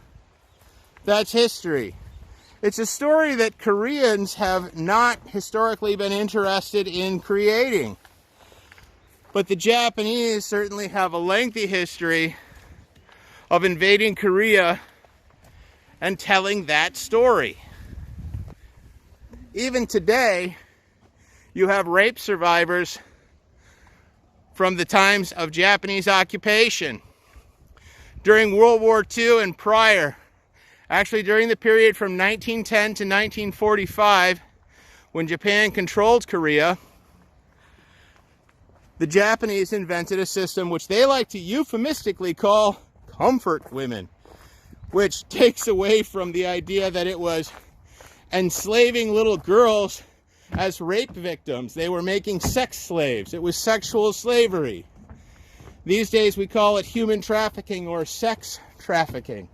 That's history. It's a story that Koreans have not historically been interested in creating. But the Japanese certainly have a lengthy history of invading Korea and telling that story. Even today, you have rape survivors from the times of Japanese occupation. During World War II and prior, actually during the period from 1910 to 1945, when Japan controlled Korea, the Japanese invented a system which they like to euphemistically call comfort women, which takes away from the idea that it was enslaving little girls as rape victims. They were making sex slaves. It was sexual slavery. These days we call it human trafficking or sex trafficking.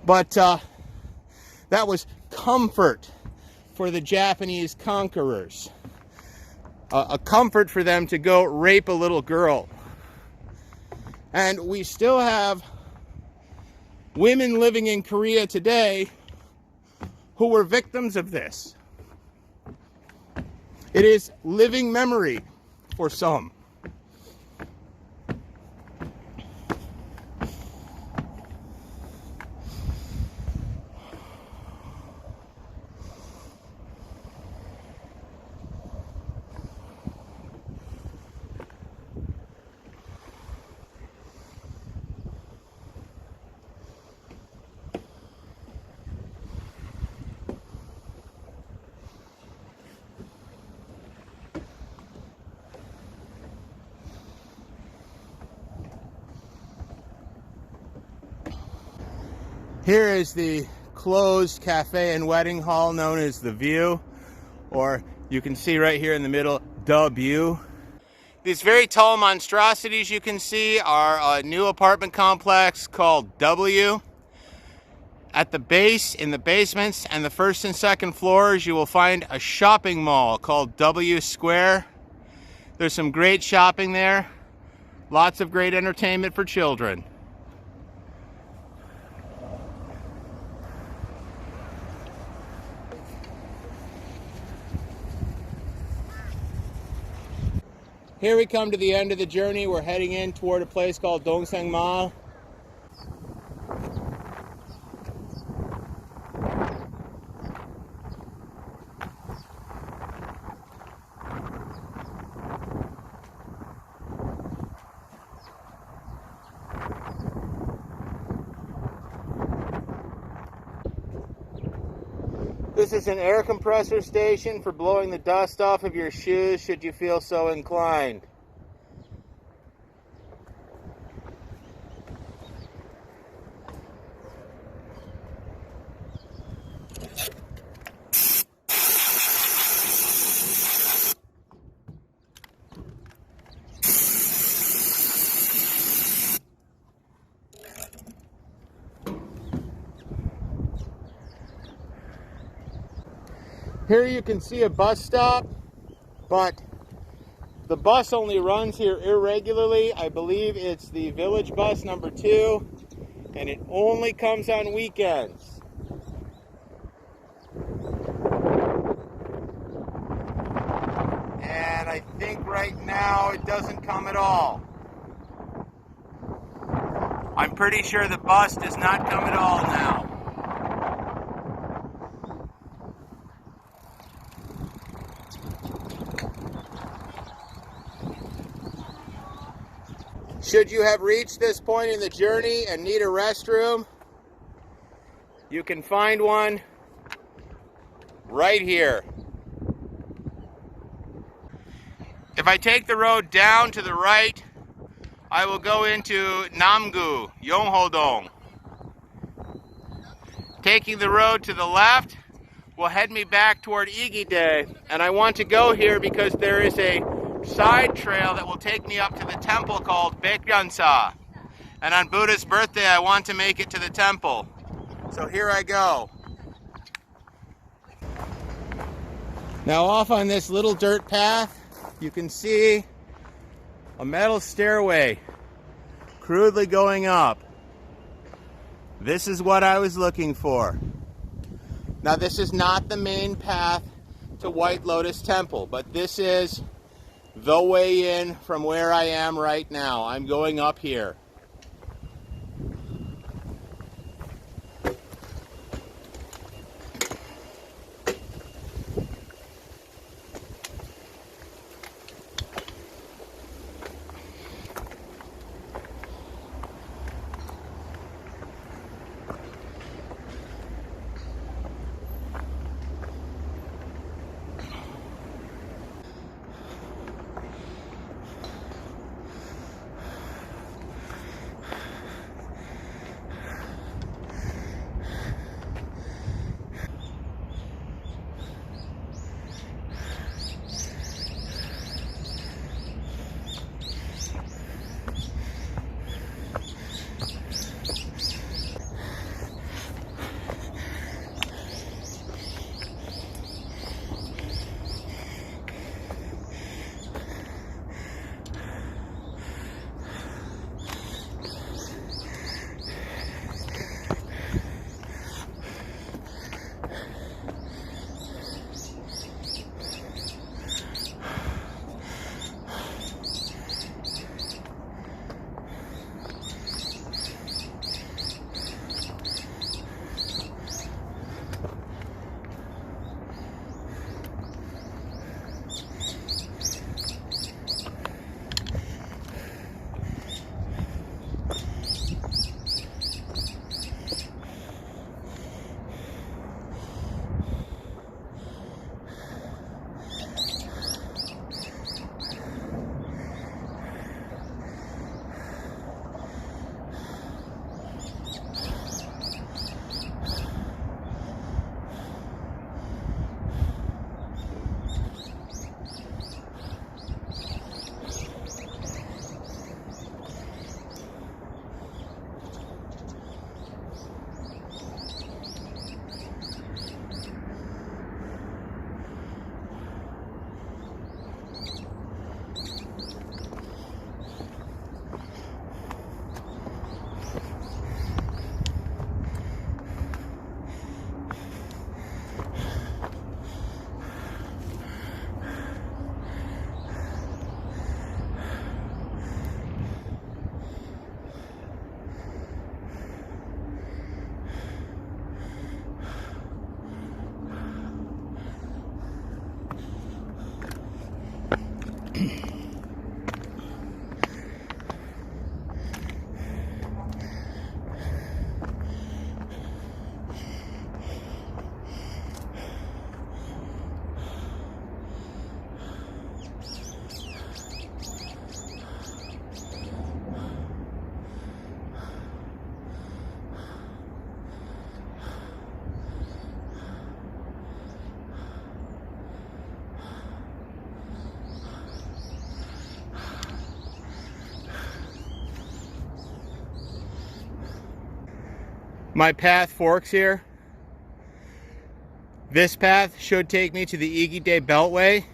But that was comfort for the Japanese conquerors. A comfort for them to go rape a little girl. And we still have women living in Korea today who were victims of this. It is living memory for some. Here is the closed cafe and wedding hall known as The View, or you can see right here in the middle, The View. These very tall monstrosities you can see are a new apartment complex called W. At the base, in the basements and the first and second floors, you will find a shopping mall called W Square. There's some great shopping there, lots of great entertainment for children. Here we come to the end of the journey. We're heading in toward a place called Dongsangmal. This is an air compressor station for blowing the dust off of your shoes should you feel so inclined. Here you can see a bus stop, but the bus only runs here irregularly. I believe it's the village bus number 2, and it only comes on weekends. And I think right now it doesn't come at all. I'm pretty sure the bus does not come at all now. Should you have reached this point in the journey and need a restroom, you can find one right here. If I take the road down to the right, I will go into Namgu, Yonghodong. Taking the road to the left will head me back toward Igidae, and I want to go here because there is a side trail that will take me up to the temple called Baekgyeonsa. And on Buddha's birthday, I want to make it to the temple. So here I go. Now off on this little dirt path, you can see a metal stairway crudely going up. This is what I was looking for. Now this is not the main path to White Lotus Temple, but this is the way in from where I am right now. I'm going up here. My path forks here. This path should take me to the Igidae Beltway.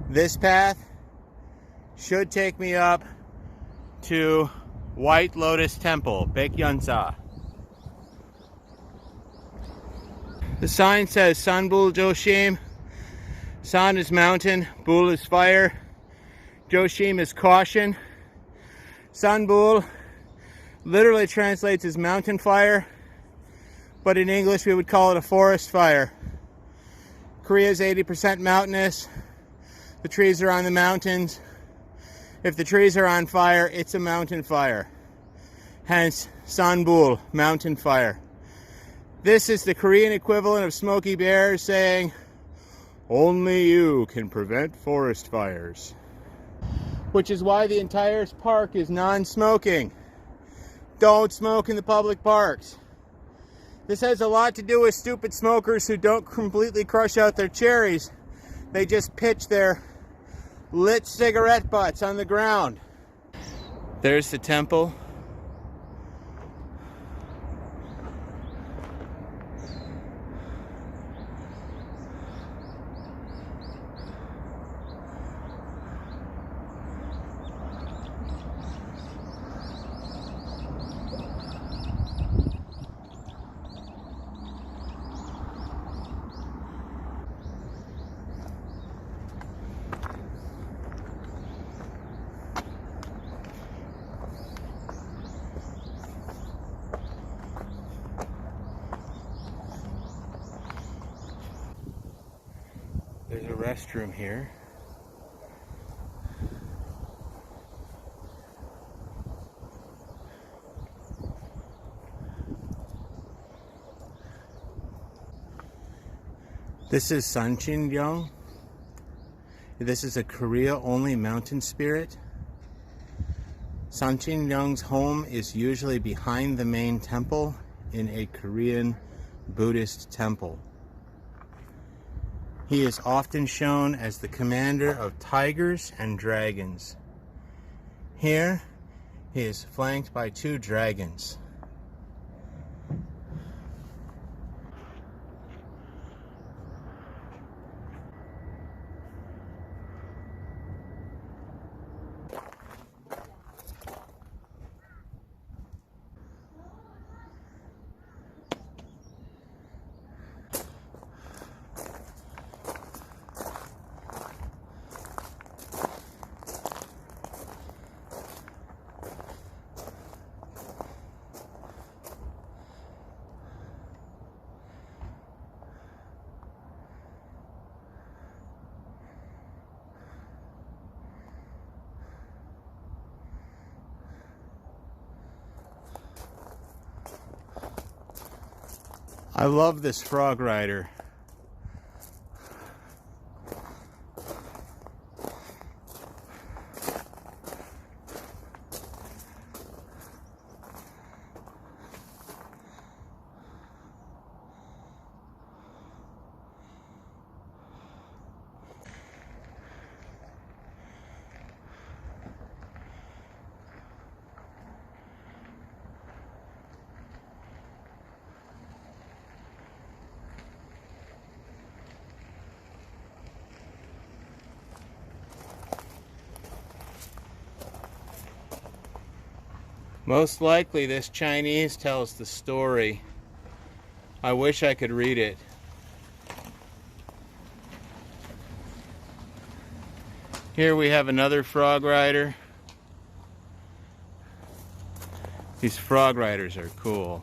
This path should take me up to White Lotus Temple, Baekyeonsa. The sign says Sanbul Joshim. San is mountain, Bul is fire, Joshim is caution. Sanbul literally translates as mountain fire, but in English we would call it a forest fire. Korea is 80% mountainous. The trees are on the mountains. If the trees are on fire, it's a mountain fire. Hence, Sanbul, mountain fire. This is the Korean equivalent of Smokey Bear saying, only you can prevent forest fires. Which is why the entire park is non-smoking. Don't smoke in the public parks. This has a lot to do with stupid smokers who don't completely crush out their cherries. They just pitch their lit cigarette butts on the ground. There's the temple. There's a restroom here. This is Sanchinyeong. This is a Korea-only mountain spirit. Sanchinyeong's home is usually behind the main temple in a Korean Buddhist temple. He is often shown as the commander of tigers and dragons. Here, he is flanked by 2 dragons. I love this frog rider. Most likely this Chinese tells the story. I wish I could read it. Here we have another frog rider. These frog riders are cool.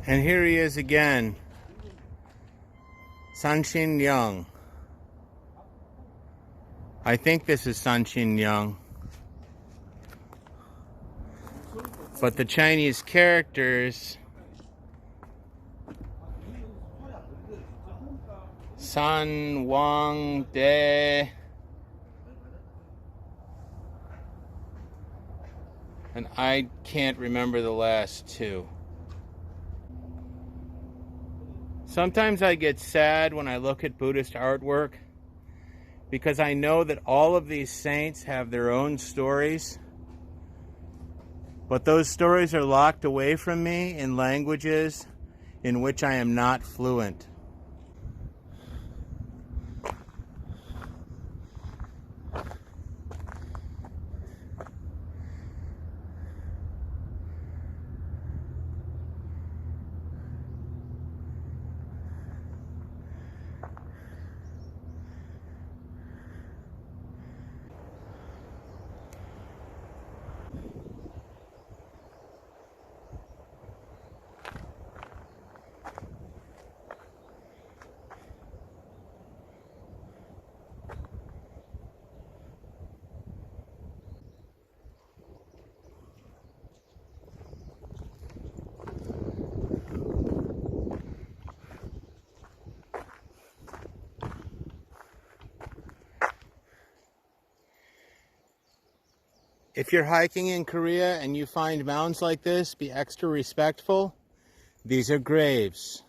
And here he is again, Sanchinyeong. I think this is Sanchinyeong. But the Chinese characters San Wang De. And I can't remember the last two. Sometimes I get sad when I look at Buddhist artwork because I know that all of these saints have their own stories, but those stories are locked away from me in languages in which I am not fluent. If you're hiking in Korea and you find mounds like this, be extra respectful. These are graves.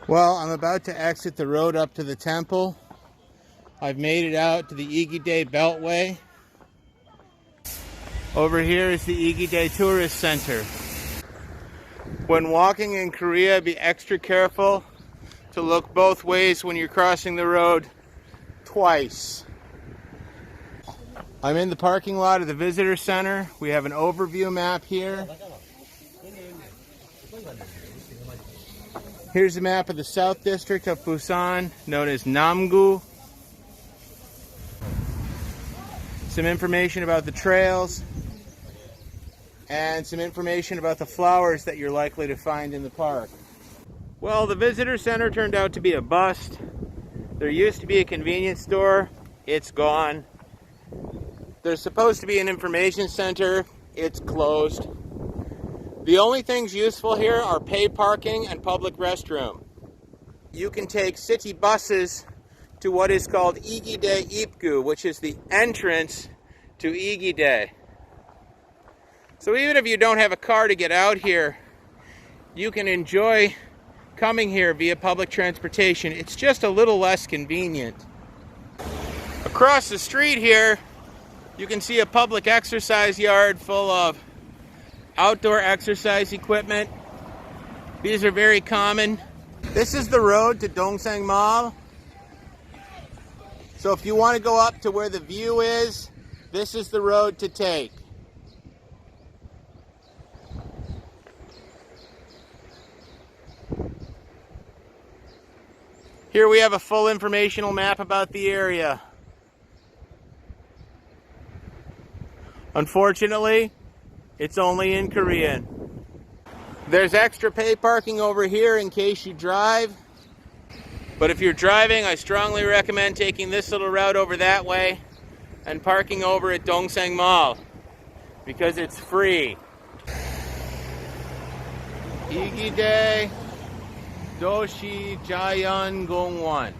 Well, I'm about to exit the road up to the temple. I've made it out to the Igidae Beltway. Over here is the Igidae Tourist Center. When walking in Korea, be extra careful to look both ways when you're crossing the road twice. I'm in the parking lot of the visitor center. We have an overview map here. Here's a map of the South District of Busan, known as Namgu. Some information about the trails, and some information about the flowers that you're likely to find in the park. Well, the visitor center turned out to be a bust. There used to be a convenience store. It's gone. There's supposed to be an information center. It's closed. The only things useful here are paid parking and public restroom. You can take city buses to what is called Igidae Ipgu, which is the entrance to Igidae. So even if you don't have a car to get out here, you can enjoy coming here via public transportation. It's just a little less convenient. Across the street here, you can see a public exercise yard full of outdoor exercise equipment. These are very common. This is the road to Dongsang Mall. So if you want to go up to where the view is, this is the road to take. Here we have a full informational map about the area. Unfortunately, it's only in Korean. There's extra pay parking over here in case you drive. But if you're driving, I strongly recommend taking this little route over that way and parking over at Dongsang Mall because it's free. Igidae Doshi Jayan Gongwan.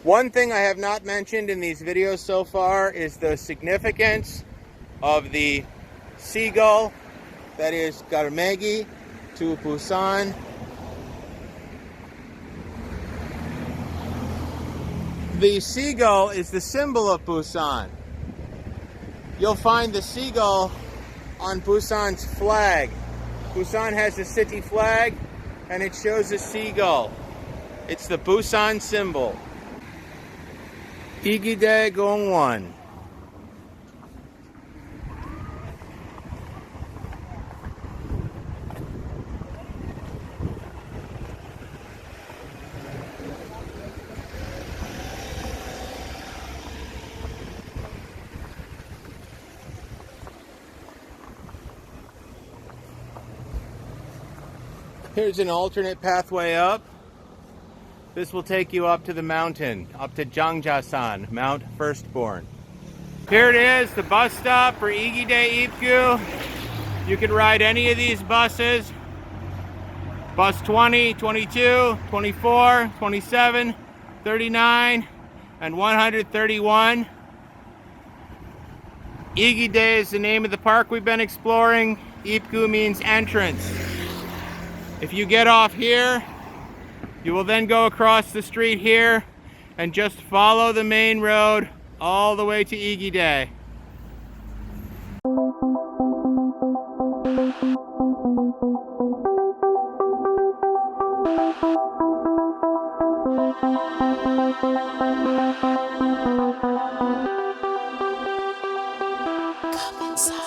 One thing I have not mentioned in these videos so far is the significance of the seagull that is Garmegi to Busan. The seagull is the symbol of Busan. You'll find the seagull on Busan's flag. Busan has a city flag and it shows a seagull. It's the Busan symbol. Igidae Gongwon. Here's an alternate pathway up. This will take you up to the mountain, up to Jangjasan, Mount Firstborn. Here it is, the bus stop for Igidae Ipgu. You can ride any of these buses. Bus 20, 22, 24, 27, 39, and 131. Igidae is the name of the park we've been exploring. Ipgu means entrance. If you get off here, you will then go across the street here and just follow the main road all the way to Igidae. Come inside.